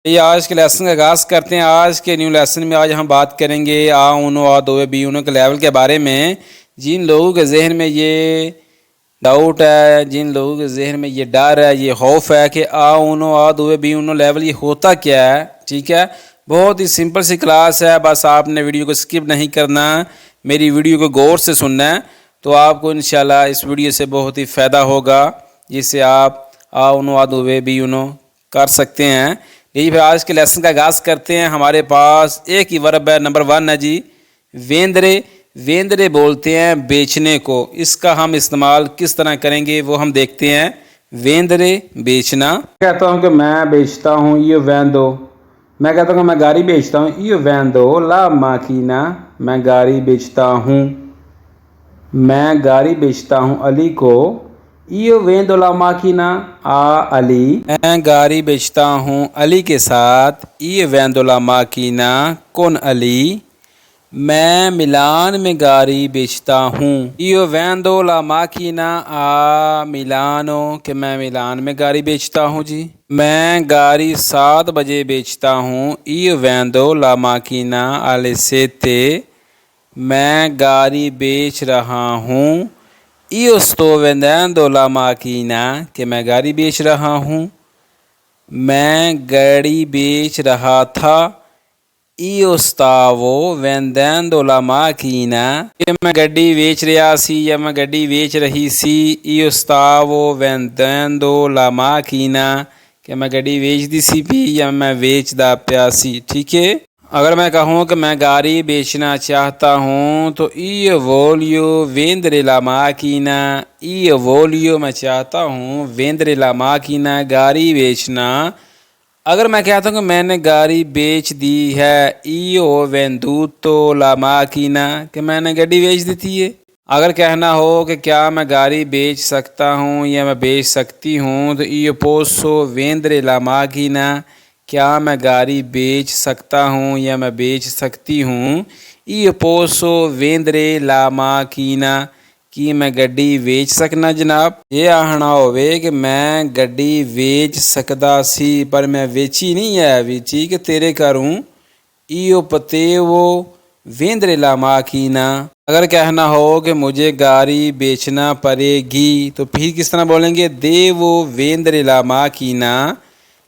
ये आज के लेसन का आगाज़ करते हैं। आज के न्यू लेसन में आज हम बात करेंगे आ उनो आ दो बी उनो के लेवल के बारे में। जिन लोगों के जहन में ये डाउट है, जिन लोगों के जहन में ये डर है, ये खौफ है कि आ उनो आ दो बी उनो लेवल ये होता क्या है, ठीक है। बहुत ही सिंपल सी क्लास है, बस आपने वीडियो को स्किप नहीं करना, मेरी वीडियो को गौर से सुनना है, तो आपको इंशाल्लाह इस वीडियो से बहुत ही फ़ायदा होगा, जिससे आप आ उनो आ दो बी उनो कर सकते हैं। यही फिर आज के लेसन का आगाज़ करते हैं। हमारे पास एक ही वर्ब है, नंबर 1 है जी वेंदरे। वेंदरे बोलते हैं बेचने को। इसका हम इस्तेमाल किस तरह करेंगे वो हम देखते हैं। वेंदरे बेचना। कहता हूँ कि मैं बेचता हूँ, ये वैन दो। मैं कहता हूँ मैं गाड़ी बेचता हूँ, ये वैन दो ला माकीना। मैं गाड़ी बेचता हूँ, मैं गाड़ी बेचता हूँ अली को। यो वेंदो ला माकीना आ अली। मैं गाड़ी बेचता हूँ अली के साथ। ये वेंदो ला माकीना कौन अली। मैं मिलान में गाड़ी बेचता हूँ। यो वेंदो ला माकीना आ मिलानो, कि मैं मिलान में गाड़ी बेचता हूँ जी। मैं गाड़ी 7 बजे बेचता हूँ। यो वेंदो ला माकीना आले सेते। मैं गाड़ी बेच रहा हूँ। io sto vendendo la macchina, कि मैं गाड़ी बेच रहा हूँ। मैं गाड़ी बेच रहा था। io stavo vendendo la macchina, कि मैं गाड़ी बेच रहा सी या मैं गाड़ी बेच रही सी। io stavo vendendo la macchina, कि मैं गाड़ी बेचदी सी भी या मैं बेचदा पिया सी, ठीक है। अगर मैं कहूँ कि मैं गाड़ी बेचना चाहता हूँ तो io voglio vendere la macchina। io voglio मैं चाहता हूँ, vendere la macchina गाड़ी बेचना। अगर मैं कहता हूँ कि मैंने गाड़ी बेच दी है, io ho venduto la macchina, कि मैंने गाड़ी बेच दी थी है। अगर कहना हो कि क्या मैं गाड़ी बेच सकता हूँ या मैं बेच सकती हूँ तो io posso vendere la macchina, क्या मैं गाड़ी बेच सकता हूँ या मैं बेच सकती हूँ। io posso vendere la macchina, कि मैं गड्डी बेच सकना जनाब। ये आखना होवे कि मैं गड्डी बेच सकदा सी पर मैं बेची नहीं है अभी, ठीक है, तेरे करूँ। io potevo vendere la macchina। अगर कहना हो कि मुझे गाड़ी बेचना पड़ेगी तो फिर किस तरह बोलेंगे। devo vendere la macchina।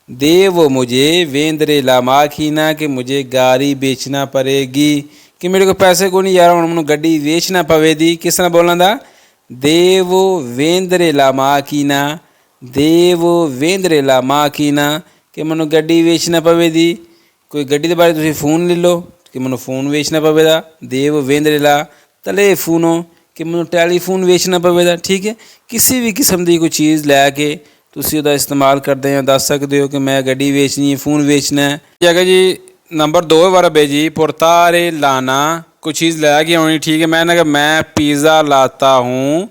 देवो मुझे वेंदरे ला माखीना, कि मुझे गाड़ी बेचना पड़ेगी, कि मेरे को पैसे को नहीं यार उन्होंने गड्डी बेचना पवेदी। किस तरह बोलना था। देवो वेंदरे ला माखीना। देवो वेंदरे ला माखीना, कि मैनू गड्डी बेचना पवेदी। कोई गड्डी के बारे तुम फोन ले लो कि मैनू फोन बेचना पवेगा। देव वेंदरे ला तले फोनो, कि मैनू टैलीफोन बेचना पवेगा, ठीक है। किसी भी किस्म की कोई चीज़ लैके तुसी उहदा इस्तेमाल करते हैं, दस सकते हो कि मैं गड्डी बेचनी है, फोन बेचना है। जगह जी नंबर 2 वर्ब है जी पोर्तारे लाना, कुछ चीज़ लैके आनी, ठीक है। मैं पिज़्ज़ा लाता हूँ।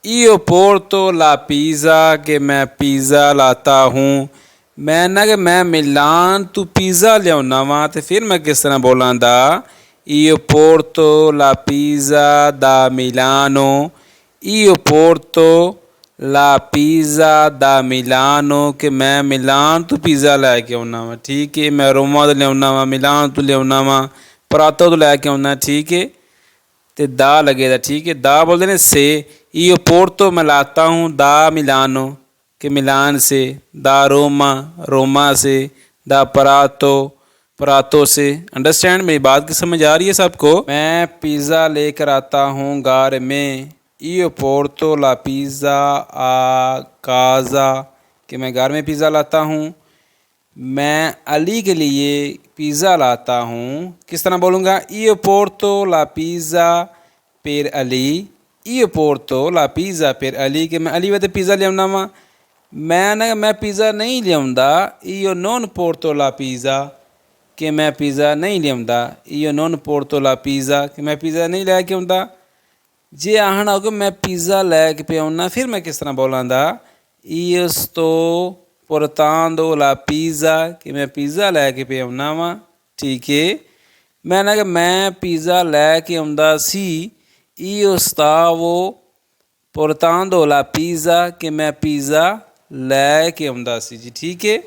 io porto la pizza, कि मैं पिज़्ज़ा लाता हूँ। कि मैं मिलान तू पिज़्ज़ा लियाना वा, तो फिर मैं किस तरह बोलां दा। io porto la pizza da Milano। io porto ला पिज़्ज़ा दा मिलानो, कि मैं मिलान तो पिज़्ज़ा लैके आना वा, ठीक है। मैं रोमा तो लिया वा, मिलान तो लिया वा, परातो तो लैके आना, ठीक है। तो दा लगेगा, ठीक है। दा बोलते ने से। io porto मैं लाता हूँ, दा मिलानो, कि मिलान से। दा रोमा, रोमा से। दा परातो, परातो से। अंडरस्टैंड, मेरी बात की समझ आ रही है सबको। मैं पिज़्ज़ा लेकर आता हूँ घर में। io porto la pizza a casa, कि मैं घर में पिज़्ज़ा लाता हूँ। मैं अली के लिए पिज़्ज़ा लाता हूँ। किस तरह बोलूँगा। io porto la pizza per Ali. io porto la pizza per Ali, कि मैं अली वास्ते पिज़्ज़ा लियाना वा। मैं पिज़्ज़ा नहीं लियाउंदा। io non porto la pizza, कि मैं पिज़्ज़ा नहीं लियाउंदा। io non porto la pizza, कि मैं पिज़्ज़ा नहीं लैके आउंदा। जे आखना होगा मैं पिज़्ज़ा लैके पे आना, फिर मैं किस तरह बोलां दा। io sto portando la pizza, कि मैं पिज़्ज़ा लैके पे आना वा, ठीक है। मैं पिज़्ज़ा लैके आउंदा सी। io stavo portando la pizza, कि मैं पिज़्ज़ा लैके आउंदा सी जी, ठीक है।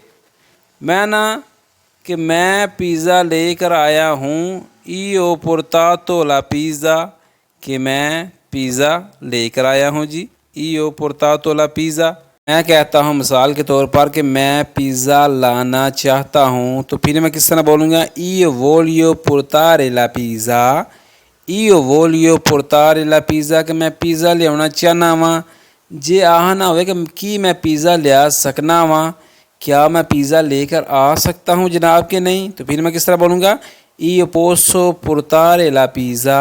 मैं कि मैं पिज़्ज़ा लेकर आया हूँ। io portato la pizza, कि मैं पिज़्ज़ा लेकर आया हूँ जी। io portato la pizza। मैं कहता हूँ मिसाल के तौर पर कि मैं पिज़्ज़ा लाना चाहता हूँ, तो फिर मैं किस तरह बोलूँगा? io voglio portare la pizza। io voglio portare la pizza, कि मैं पिज़्ज़ा लियाना चाहना वा। जे आह ना होवे कि मैं पिज़्ज़ा लिया सकना वा, क्या मैं पिज़्ज़ा लेकर आ सकता हूँ जनाब कि नहीं, तो फिर मैं किस तरह बोलूँगा? io posso portare la pizza।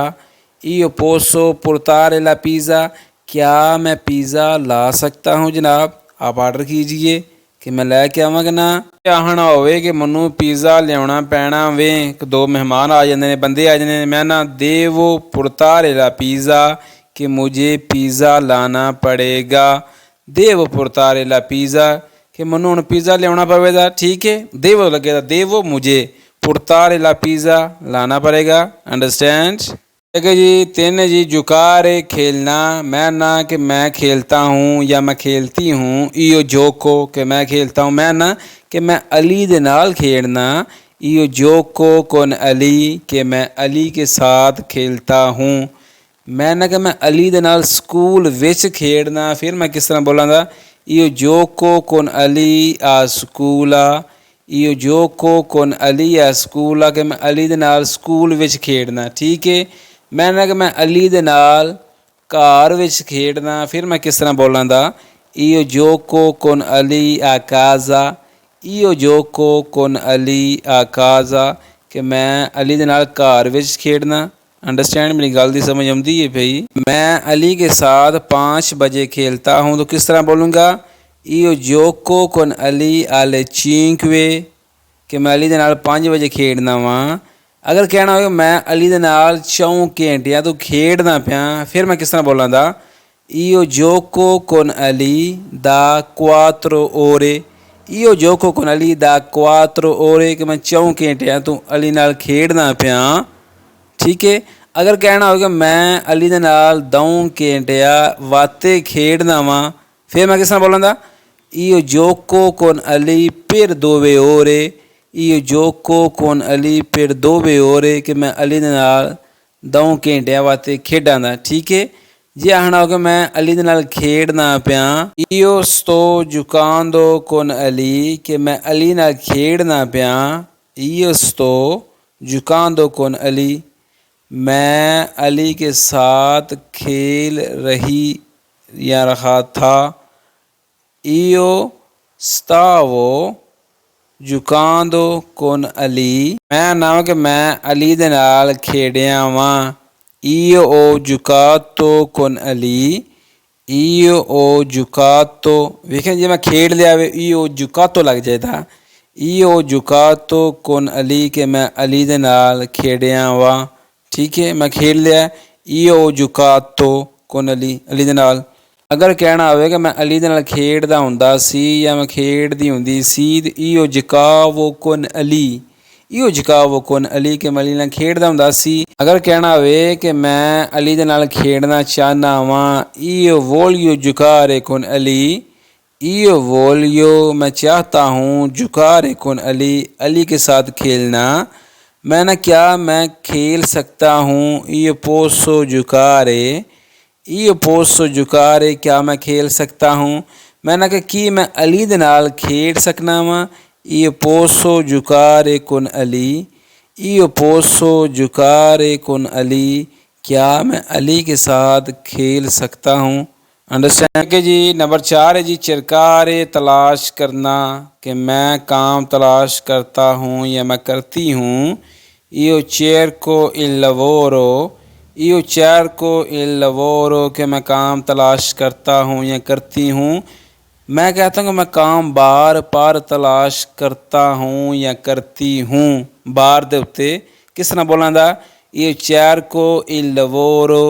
io posso portare la pizza, क्या मैं पिज़्ज़ा ला सकता हूँ जनाब? आप आर्डर कीजिए कि मैं लैके आवां कि ना। आखना होवे कि मैनू पिज़्ज़ा लियाना पैना वे, दो मेहमान आ जाते हैं, बंदे आ जाते हैं, मैं ना देवो portare la pizza, कि मुझे पिज़्ज़ा लाना पड़ेगा। देवो portare la pizza, कि मैनू हुण पिज़्ज़ा लियाना पवेगा। ठीक है, देवो लगेगा, देवो मुझे, portare la pizza लाना पड़ेगा। अंडरस्टैंड? ठीक है जी। 3 जी, जुकारे खेलना। मैं ना कि मैं खेलता हूँ या मैं खेलती हूँ। io gioco, कि मैं खेलता हूँ। मैं ना कि मैं अली दे नाल खेलना। io gioco con अली, कि मैं अली के साथ खेलता हूँ। मैं ना कि मैं अली दे नाल स्कूल विच खेडना, फिर मैं किस तरह बोलांगा? io gioco con अली आ स्कूला। io gioco con अली आ स्कूला, कि मैं अली दे नाल स्कूल विच खेडना। ठीक है, मैं ना कि मैं अली दे नाल घर विच खेडना, फिर मैं किस तरह बोलांगा? io gioco con Ali a casa। io gioco con Ali a casa, कि मैं अली दे नाल घर विच खेडना। अंडरस्टैंड? मेरी गल दी समझ आती है भाई? मैं अली के साथ 5 बजे खेलता हूँ, तो किस तरह बोलूँगा? io gioco con Ali alle 5, कि मैं अली दे नाल 5 बजे खेडना वा। अगर कहना हो मैं अली दे नाल 4 घंटियां तो खेडना पिया, फिर मैं किस तरह बोलांगा? io gioco con Ali da 4 ore। io gioco con Ali da 4 ore, कि मैं 4 घंटियां तो अली नाल खेडना पिया। ठीक है, अगर कहना होगा मैं अली दे नाल 2 घंटिया वाते खेडना वा, फिर मैं किस तरह बोलांगा? io gioco con Ali per 2 ore। io gioco con Ali per 2 ore, कि मैं अली दे नाल 2 घंटिया वास्ते खेडां दा। ठीक है, जे आखना होगा मैं अली दे नाल खेडना पिया। io sto giocando con Ali, कि मैं अली नाल खेडना पिया। io sto giocando con Ali, मैं अली के साथ खेल रही या रहा था। io stavo giocando con Ali, मैं ना कि मैं अली दे नाल खेडिया वा। io ho giocato con Ali. io ho giocato, वेखें जे मैं खेड लिया वे io ho giocato लग जाता। io ho giocato con Ali, कि मैं अली दे नाल खेडिया वा। ठीक है, मैं खेल लिया। io ho giocato con Ali, Ali दे नाल। अगर कहना होवे मैं अली दे नाल खेडदा हुंदा सी या मैं खेडदी हुंदी सी, io giocavo con Ali. io giocavo con Ali, कि मैं अली नाल खेडदा हुंदा सी। अगर कहना होवे कि मैं अली दे नाल खेडना चाहना वा, io voglio giocare con Ali. io voglio, मैं चाहता हूँ, giocare con अली, अली के साथ खेलना। मैं ना क्या मैं खेल सकता हूँ। io posso giocare। io posso giocare, क्या मैं खेल सकता हूँ। मैं ना कि मैं अली दे नाल खेड सकना वा। io posso giocare con Ali. io posso giocare con Ali, क्या मैं अली के साथ खेल सकता हूँ। अंडरस्टैंड के जी। नंबर 4 है जी, चिरकारे तलाश करना, कि मैं काम तलाश करता हूँ या मैं करती हूँ। io cerco il lavoro। io cerco il lavoro, कि मैं काम तलाश करता हूँ या करती हूँ। मैं कहता हूँ कि मैं काम बार बार तलाश करता हूँ या करती हूँ। बार दे उत्ते किस तरह बोलांदा? io cerco il lavoro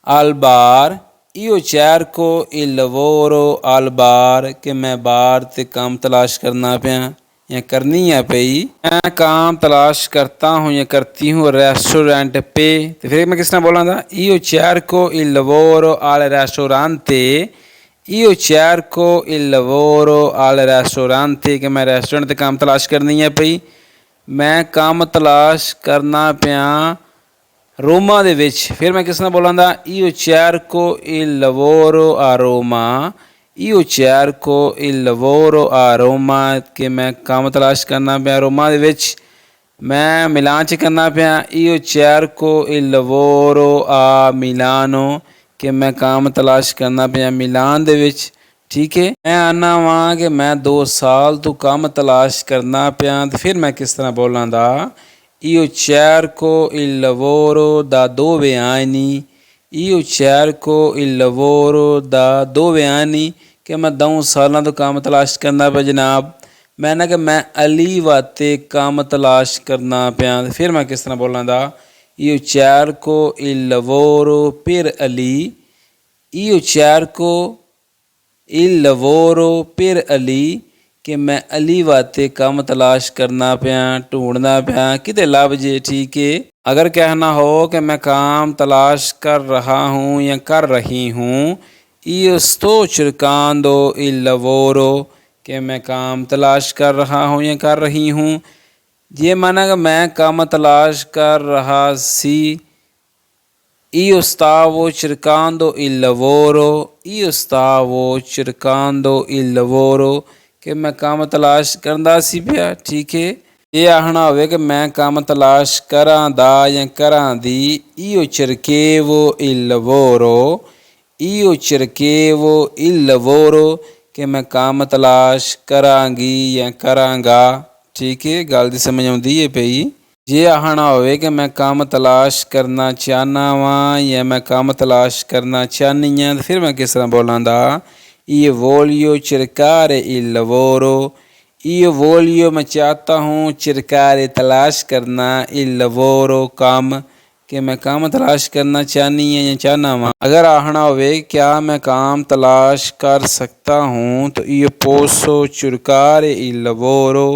al bar। io cerco il lavoro al bar, कि मैं बार ते काम तलाश करना पिया या करनी है पई। मैं काम तलाश करता हूँ या करती हूँ रेस्टोरेंट पे, तो फिर मैं किस तरह बोलांगा? io cerco il lavoro al ristorante। io cerco il lavoro al ristorante ਕਿ ਮੈਂ ਰੈਸਟੋਰੈਂਟ 'ਤੇ ਕੰਮ ਤਲਾਸ਼ ਕਰਨੀ ਹੈ ਪਈ। ਮੈਂ ਕੰਮ ਤਲਾਸ਼ ਕਰਨਾ ਪਿਆ ਰੋਮਾ ਦੇ ਵਿੱਚ। ਫਿਰ ਮੈਂ ਕਿਸ ਤਰ੍ਹਾਂ ਬੋਲਾਂਗਾ io cerco il lavoro a Roma, io cerco il lavoro a Roma ਕਿ ਮੈਂ ਕੰਮ ਤਲਾਸ਼ ਕਰਨਾ ਪਿਆ ਰੋਮਾ ਦੇ ਵਿੱਚ। ਮੈਂ ਮਿਲਾਨ 'ਚ ਕਰਨਾ ਪਿਆ io cerco il lavoro a Milano ਕਿ ਮੈਂ ਕੰਮ ਤਲਾਸ਼ ਕਰਨਾ ਪਿਆ ਮਿਲਾਨ ਦੇ ਵਿੱਚ। ਠੀਕ ਹੈ, ਮੈਂ ਆਨਾ ਵਾਂ ਕਿ ਮੈਂ 2 ਸਾਲ ਤੋਂ ਕੰਮ ਤਲਾਸ਼ ਕਰਨਾ ਪਿਆ। ਅਤੇ ਫਿਰ ਮੈਂ ਕਿਸ ਤਰ੍ਹਾਂ ਬੋਲਾਂਗਾ io cerco il lavoro da 2 anni, io cerco il lavoro da 2 anni ਕਿ ਮੈਂ 2 ਸਾਲਾਂ ਤੋਂ ਕੰਮ ਤਲਾਸ਼ ਕਰਨਾ ਪਿਆ ਜਨਾਬ। ਮੈਂ ਨਾ ਕਿ ਮੈਂ ਅਲੀ ਵਾਸਤੇ ਕੰਮ ਤਲਾਸ਼ ਕਰਨਾ ਪਿਆ। ਫਿਰ ਮੈਂ ਕਿਸ ਤਰ੍ਹਾਂ ਬੋਲਾਂਗਾ io cerco il lavoro per Ali, io cerco il lavoro per Ali ਕਿ ਮੈਂ ਅਲੀ ਵਾਸਤੇ ਕੰਮ ਤਲਾਸ਼ ਕਰਨਾ ਪਿਆ ਢੂੰढना ਪਿਆ ਕਿਤੇ ਲੱਭ ਜੇ। ठीक है, अगर कहना हो कि मैं काम तलाश कर रहा हूँ या कर रही हूँ io sto cercando il lavoro कि मैं काम तलाश कर रहा हूँ या कर रही हूँ। ये माना कि मैं काम तलाश कर रहा सी io stavo cercando il lavoro, io stavo cercando il lavoro ਕਿ ਮੈਂ ਕੰਮ ਤਲਾਸ਼ ਕਰਦਾ ਸੀ ਪਿਆ। ਠੀਕ ਹੈ, ਇਹ ਆਖਣਾ ਹੋਵੇ ਕਿ ਮੈਂ ਕੰਮ ਤਲਾਸ਼ ਕਰਾਂ ਦਾ ਜਾਂ ਕਰਾਂ ਦੀ io cercavo il lavoro, io cercavo il lavoro ਕਿ ਮੈਂ ਕੰਮ ਤਲਾਸ਼ ਕਰਾਂਗੀ ਜਾਂ ਕਰਾਂਗਾ। ਠੀਕ ਹੈ, ਗੱਲ ਦੀ ਸਮਝ ਆਉਂਦੀ ਹੈ ਪਈ। ਜੇ ਆਖਣਾ ਹੋਵੇ ਕਿ ਮੈਂ ਕੰਮ ਤਲਾਸ਼ ਕਰਨਾ ਚਾਹੁੰਦਾ ਵਾਂ ਜਾਂ ਮੈਂ ਕੰਮ ਤਲਾਸ਼ ਕਰਨਾ ਚਾਹੁੰਦੀ ਹਾਂ, ਤਾਂ ਫਿਰ ਮੈਂ ਕਿਸ ਤਰ੍ਹਾਂ ਬੋਲਾਂਗਾ io voglio cercare il lavoro, io voglio मैं चाहता हूँ cercare तलाश करना il lavoro काम कि मैं काम तलाश करना चाहनी है या चाहना वां। अगर आखना होवे क्या मैं काम तलाश कर सकता हूँ तो io posso cercare il lavoro,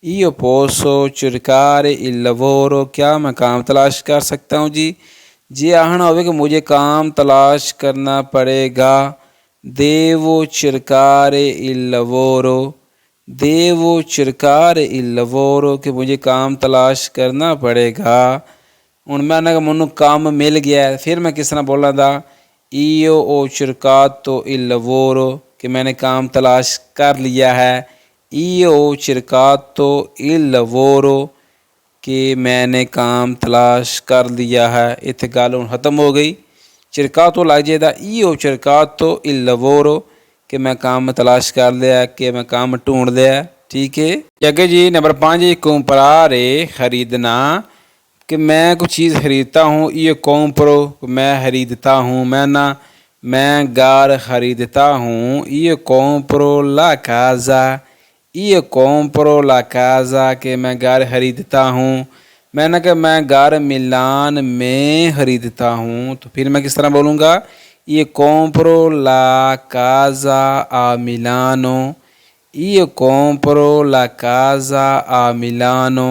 io posso cercare il lavoro क्या मैं काम तलाश कर सकता हूँ जी। जे आखना होवे कि मुझे काम तलाश करना पड़ेगा devo cercare il lavoro, devo cercare il lavoro कि मुझे काम तलाश करना पड़ेगा। ਹੁਣ ਮੈਂ ਨਾ ਮੈਨੂੰ ਕੰਮ ਮਿਲ ਗਿਆ। ਫਿਰ मैं किस तरह बोलांगा io ho cercato il lavoro कि मैंने काम तलाश कर लिया है, io ho cercato il lavoro कि मैंने काम तलाश कर लिया है। ਇੱਥੇ ਗੱਲ ਹੁਣ ਖਤਮ ਹੋ ਗਈ। cercato ਲੱਗ ਜਾਏਗਾ io cercato il lavoro कि मैं काम तलाश कर लिया कि मैं काम ढूंढ लिया। ठीक है, अगे जी नंबर 5 comprare खरीदना कि मैं कुछ चीज़ खरीदता हूँ io compro मैं खरीदता हूँ। मैं ना मैं घर खरीदता हूँ io compro la casa, io compro la casa कि मैं घर खरीदता हूँ। मैं ना कि मैं घर मिलान में खरीदता हूँ, तो फिर मैं किस तरह बोलूँगा io compro la casa a Milano, io compro la casa a Milano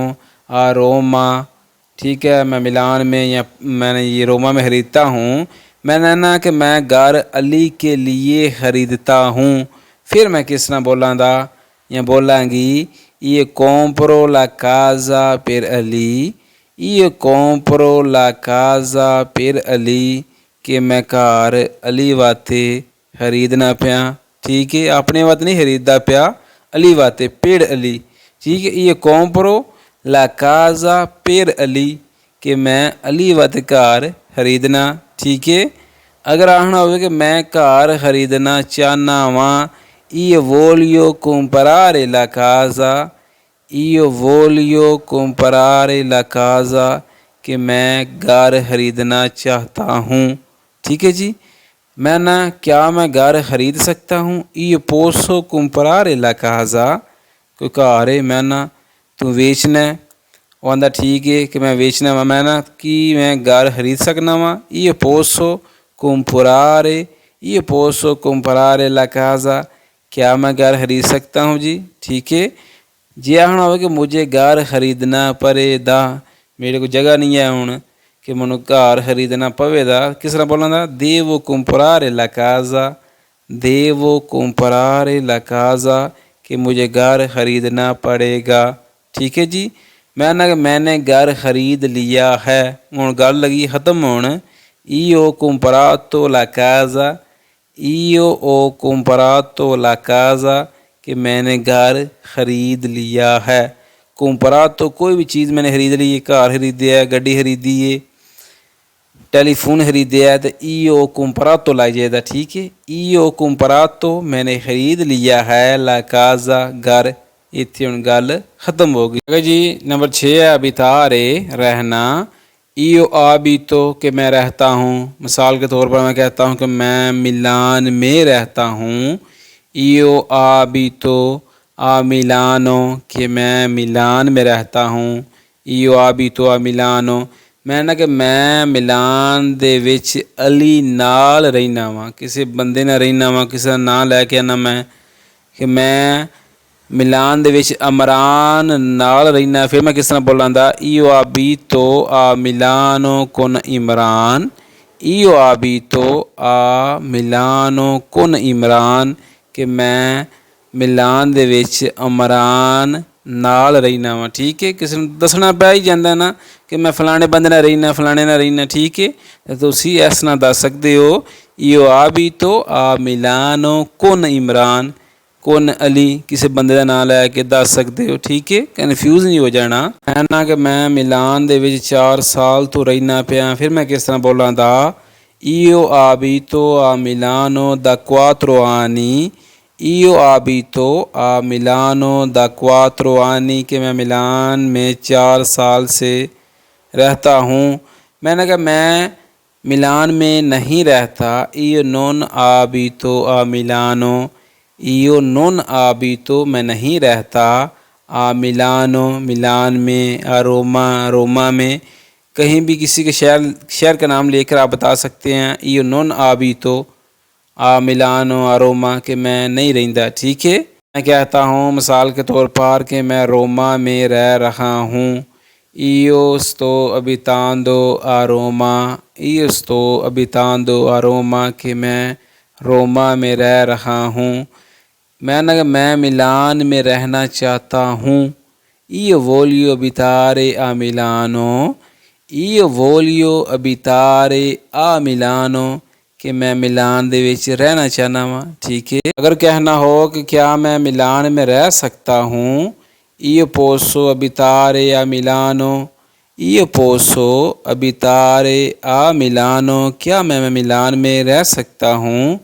a Roma। ठीक है, मैं मिलान में या मैंने ये रोमा में ख़रीदता हूँ। मैंने ना कि मैं घर अली के लिए ख़रीदता हूँ। फिर मैं किस तरह बोलांगा या बोलांगी io compro la casa per Ali, io compro la casa per Ali कि मैं घर अली वास्ते खरीदना पिया। ठीक है, अपने वास्ते नहीं खरीददा पिया, अली वास्ते पेड़ अली। ठीक है, io compro la casa per Ali कि मैं अली वास्ते घर खरीदना। ठीक है, अगर आखना होवे कि मैं घर खरीदना चाहना वां io voglio comprare la casa, io voglio comprare la casa कि मैं घर खरीदना चाहता हूँ। ठीक है जी, मैं ना क्या मैं घर खरीद सकता हूँ io posso comprare la casa कोई घर है मैं ना तू बेचना है। वो आंदा ठीक है कि मैं बेचना वा। मैं ना कि मैं घर खरीद सकना वा io posso comprare, io posso comprare la casa क्या मैं घर खरीद सकता हूँ जी। ठीक है, जे आखना हो कि मुझे घर खरीदना पड़ेगा मेरे को जगह नहीं है हूँ कि मैं घर खरीदना पवेगा, किस तरह बोलना devo comprare la casa, देवो comprare la casa कि मुझे घर ख़रीदना पड़ेगा। ठीक है जी। मैंने घर ख़रीद लिया है। हुण गल लगी ख़त्म होण। io comprato la casa, io ho comprato la casa कि मैंने घर ख़रीद लिया है। comprato कोई भी चीज़ मैंने ख़रीद ली है, घर ख़रीदे है, गड्डी ख़रीदी है, टेलीफोन ख़रीदे है, तो io comprato लाई जाएगा। ठीक है। io comprato मैंने ख़रीद लिया है la casa घर। इतने हुण गल ख़त्म हो गई। अगर जी नंबर 6 है अबितारे रहना। io abito कि मैं रहता हूँ। मिसाल के तौर पर मैं कहता हूँ कि मैं मिलान में रहता हूँ। io abito a Milano कि मैं मिलान में रहता हूँ। io abito a Milano मैं ना कि मैं मिलान दे विच अली नाल रहना वा। किसी बंदे नाल रहना वा, किसी का नाम लैके आना मैं कि मैं मिलान दे विच अमरान नाल रहना। फिर मैं किस तरह बोलांदा io abito a Milano con Imran. io abito a Milano con Imran कि मैं मिलान दे विच अमरान नाल रहना वा। ठीक है। किसी ने दसना पै ही जाता ना कि मैं फलाने बंदे नाल रहना, फलाने नाल रहना। ठीक है। तो तुसी इस तरह दस सकते हो io abito a Milano con Imran, कौन अली किसी बंदे का नाम लैके दस सकते हो। ठीक है। कन्फ्यूज़ नहीं हो जाना। है ना कि मैं मिलान दे विच 4 साल तो रहना पिया। फिर मैं किस तरह बोलां दा io abito a Milano da 4 anni। io abito a Milano da 4 anni कि मैं मिलान में 4 साल से रहता हूँ। मैंने कहा मैं मिलान में नहीं रहता। io non abito a Milano, io non abito मैं नहीं रहता। आ मिलानो मिलान में, आ रोमा रोमा में। कहीं भी किसी के शहर का नाम लेकर आप बता सकते हैं io non abito आ मिलानो आ रोमा कि मैं नहीं रहता। ठीक है। मैं कहता हूँ मिसाल के तौर पर कि मैं रोमा में रह रहा हूँ। io sto abitando a Roma, io sto abitando a Roma कि मैं रोमा में रह रहा हूँ। मैं मिलान में रहना चाहता हूँ। io voglio abitare a Milano, io voglio abitare a Milano कि मैं मिलान दे विच रहना चाहना वा। ठीक है। अगर कहना हो कि क्या मैं मिलान में रह सकता हूँ, io posso abitare a Milano, io posso abitare a Milano क्या मैं मिलान में रह सकता हूँ।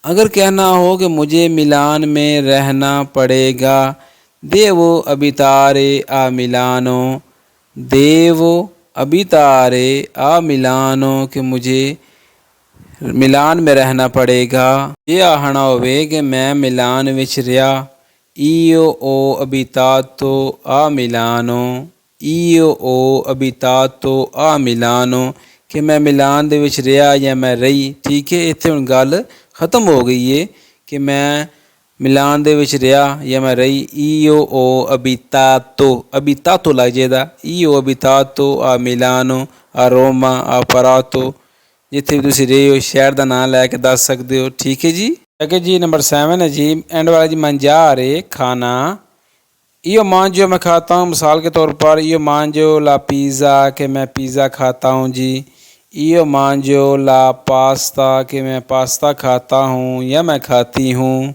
अगर कहना हो कि मुझे मिलान में रहना पड़ेगा, देवो अबितारे आ मिलानो, देवो अबितारे आ मिलानो कि मुझे मिलान में रहना पड़ेगा। ये आहना होवे कि मैं मिलान विच रहा। io ho abitato a Milano, io ho abitato a Milano कि मैं मिलान दे विच रहा या मैं रही। ठीक है। इत्थे हुण गल ख़त्म हो गई है कि मैं मिलान दे विच रहा या मैं रही। io ho abitato, abitato लग जाएगा। io ho abitato a Milano, a Roma, a Prato जिथे भी तुसी रहे हो शहर का नाम लैके दस सकते हो। ठीक है जी। अगे जी नंबर 7 है जी एंड वाला जी mangiare खाना। io mangio मैं खाता हूँ। मिसाल के तौर पर io mangio la pizza कि मैं पिज़्ज़ा खाता हूँ जी। io mangio la pasta कि मैं पास्ता खाता हूँ या मैं खाती हूँ।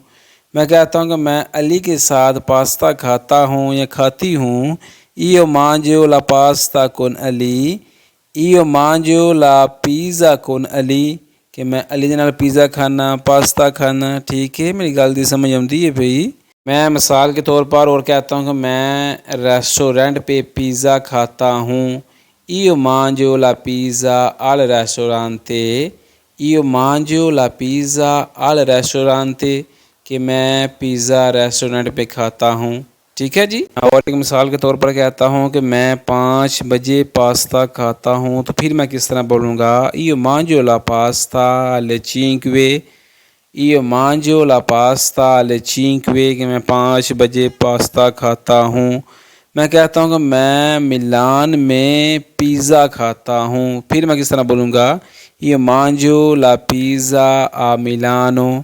मैं कहता हूँ कि मैं अली के साथ पास्ता खाता हूँ या खाती हूँ। io mangio la pasta con Ali, io mangio la pizza con Ali कि मैं अली दे नाल पिज़्ज़ा खाना, पास्ता खाना। ठीक है। मेरी गल दी समझ आउंदी है भई। मैं मिसाल के तौर पर और कहता हूँ कि मैं रेस्टोरेंट पे पिज़्ज़ा खाता हूँ। io mangio la pizza al ristorante, io mangio la pizza al ristorante कि मैं पिज़्ज़ा रेस्टोरेंट पे खाता हूँ। ठीक है जी। और एक मिसाल के तौर पर कहता हूँ कि मैं 5 बजे पास्ता खाता हूँ, तो फिर मैं किस तरह बोलूँगा io mangio la pasta alle 5, io mangio la pasta alle 5 कि मैं 5 बजे पास्ता खाता हूँ। मैं कहता हूँ कि मैं मिलान में पिज़्ज़ा खाता हूँ, फिर मैं किस तरह बोलूँगा io mangio la pizza a Milano,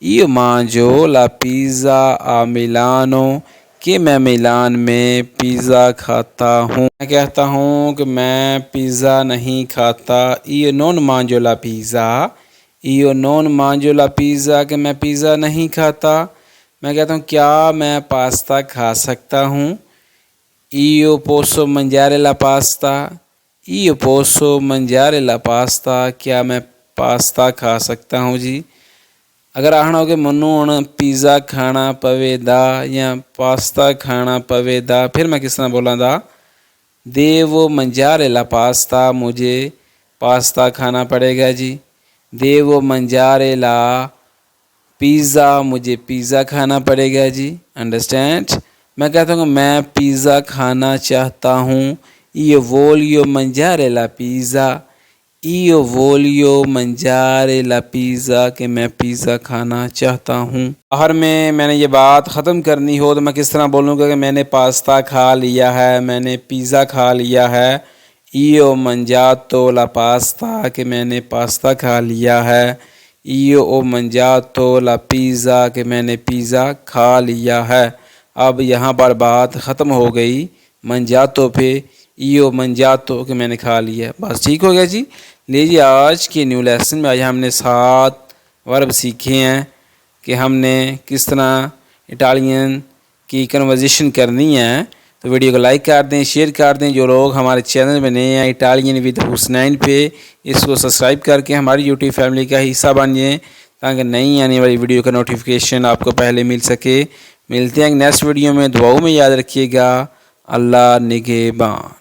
io mangio la pizza a Milano, कि मैं मिलान में पिज़्ज़ा खाता हूँ। मैं कहता हूँ कि मैं पिज़्ज़ा नहीं खाता। io non mangio la pizza, io non mangio la pizza, कि मैं पिज़्ज़ा नहीं खाता। मैं कहता हूँ क्या मैं पास्ता खा सकता हूँ। io posso mangiare la pasta, io posso mangiare la pasta, क्या मैं पास्ता खा सकता हूँ जी। अगर आखना हो कि मनु हुण पिज़्ज़ा खाना पवेदा या पास्ता खाना पवेदा, फिर मैं किस तरह बोलां दा, देवो मंजारे ला पास्ता, मुझे पास्ता खाना पड़ेगा जी। देवो मंजारे ला पिज़्ज़ा, मुझे पिज़्ज़ा खाना पड़ेगा जी। अंडरस्टैंड। मैं कहता हूँ मैं पिज़्ज़ा खाना चाहता हूँ। io voglio mangiare la pizza, io voglio mangiare la pizza, कि मैं पिज़्ज़ा खाना चाहता हूँ। आखिर में मैंने ये बात ख़त्म करनी हो तो मैं किस तरह बोलूँगा कि मैंने पास्ता खा लिया है, मैंने पिज़्ज़ा खा लिया है। io ho mangiato la pasta, कि मैंने पास्ता खा लिया है। io ho mangiato la pizza, कि मैंने पिज़्ज़ा खा लिया है। अब यहाँ पर बात ख़त्म हो गई मंजातो पे, io mangiato, कि मैंने खा लिया। बस ठीक हो गया जी। लीजिए आज के न्यू लेसन में आज हमने 7 वर्ब सीखे हैं कि हमने किस तरह इटालियन की कन्वर्जेशन करनी है। तो वीडियो को लाइक कर दें, शेयर कर दें। जो लोग हमारे चैनल में नए हैं इटालियन विद हुसनैन पे, इसको सब्सक्राइब करके हमारी यूट्यूब फैमिली का हिस्सा बनिए ताकि नई आने वाली वीडियो का नोटिफिकेशन आपको पहले मिल सके। मिलते हैं नेक्स्ट वीडियो में। दुआओं में याद रखिएगा। अल्लाह निगहबान।